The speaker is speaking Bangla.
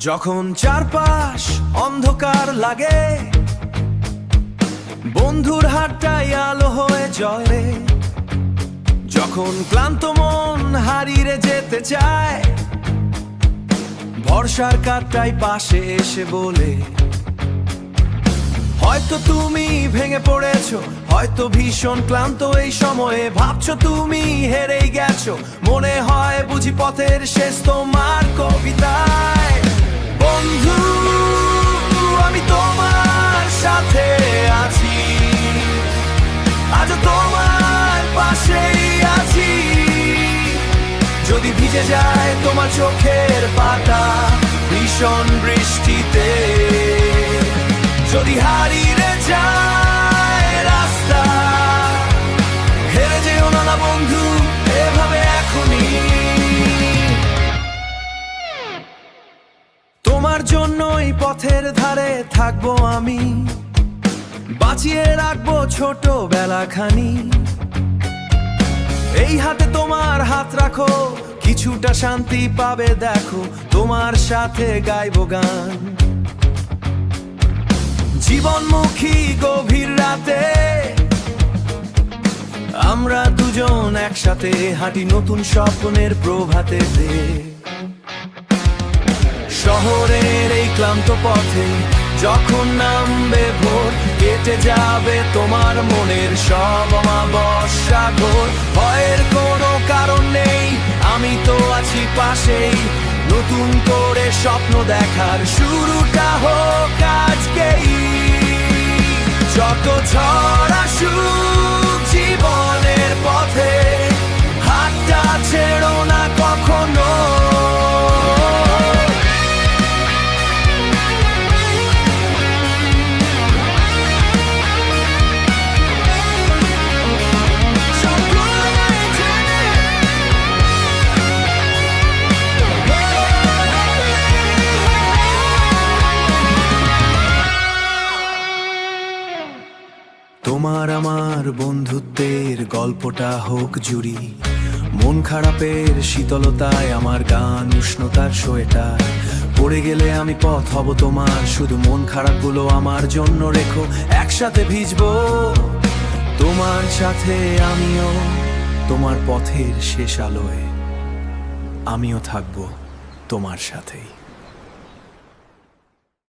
যখন চারপাশ অন্ধকার লাগে, বন্ধুর হাতটাই আলো হয়ে জ্বলে। যখন ক্লান্ত মন হারিয়ে যেতে চায়, ভরসার কাঁটাই পাশে এসে বলে, হয়তো তুমি ভেঙে পড়েছো, হয়তো ভীষণ ক্লান্ত এই সময়ে, ভাবছো তুমি হেরেই গেছো, মনে হয় বুঝি পথের শেষ তোমার কবিতায়। বন্ধু, আমি তোমার সাথে আছি, আজ তোমার পাশেই আছি। যদি ভিজে যায় তোমার চোখের পাতা ভীষণ বৃষ্টিতে, যদি হারিয়ে যায় রাস্তা, হেরে যেও না বন্ধু এভাবে এখনই। তোমার জন্যই পথের ধারে থাকবো আমি, বাঁচিয়ে রাখবো ছোটবেলাখানি। এই হাতে তোমার হাত রাখো, কিছুটা শান্তি পাবে দেখো, তোমার সাথে গাইবো গান। জীবনমুখী গভীর রাতে আমরা দুজন একসাথে হাঁটি নতুন স্বপ্নের প্রভাতে। শহরের এই ক্লান্ত পথে যখন নামবে ভোর, কেটে যাবে তোমার মনের সব অমাবস্যা ঘোর। ভয়ের কোনো কারণ নেই, আমি তো আছি পাশেই, নতুন করে স্বপ্ন দেখার শুরুটা হোক আজকেই। যত ঝড় আসুক জীবনের পথে, হাতটা ছেড়ো না কখনো। তোমার আমার বন্ধুত্বের গল্পটা হোক জুড়ি, মন খারাপের শীতলতায় আমার গান উষ্ণতার সোয়েটার। পড়ে গেলে আমি পথ হব তোমার, শুধু মন খারাপগুলো আমার জন্য রেখো, একসাথে ভিজবো তোমার সাথে আমিও। তোমার পথের শেষ আলোয় আমিও থাকবো তোমার সাথেই।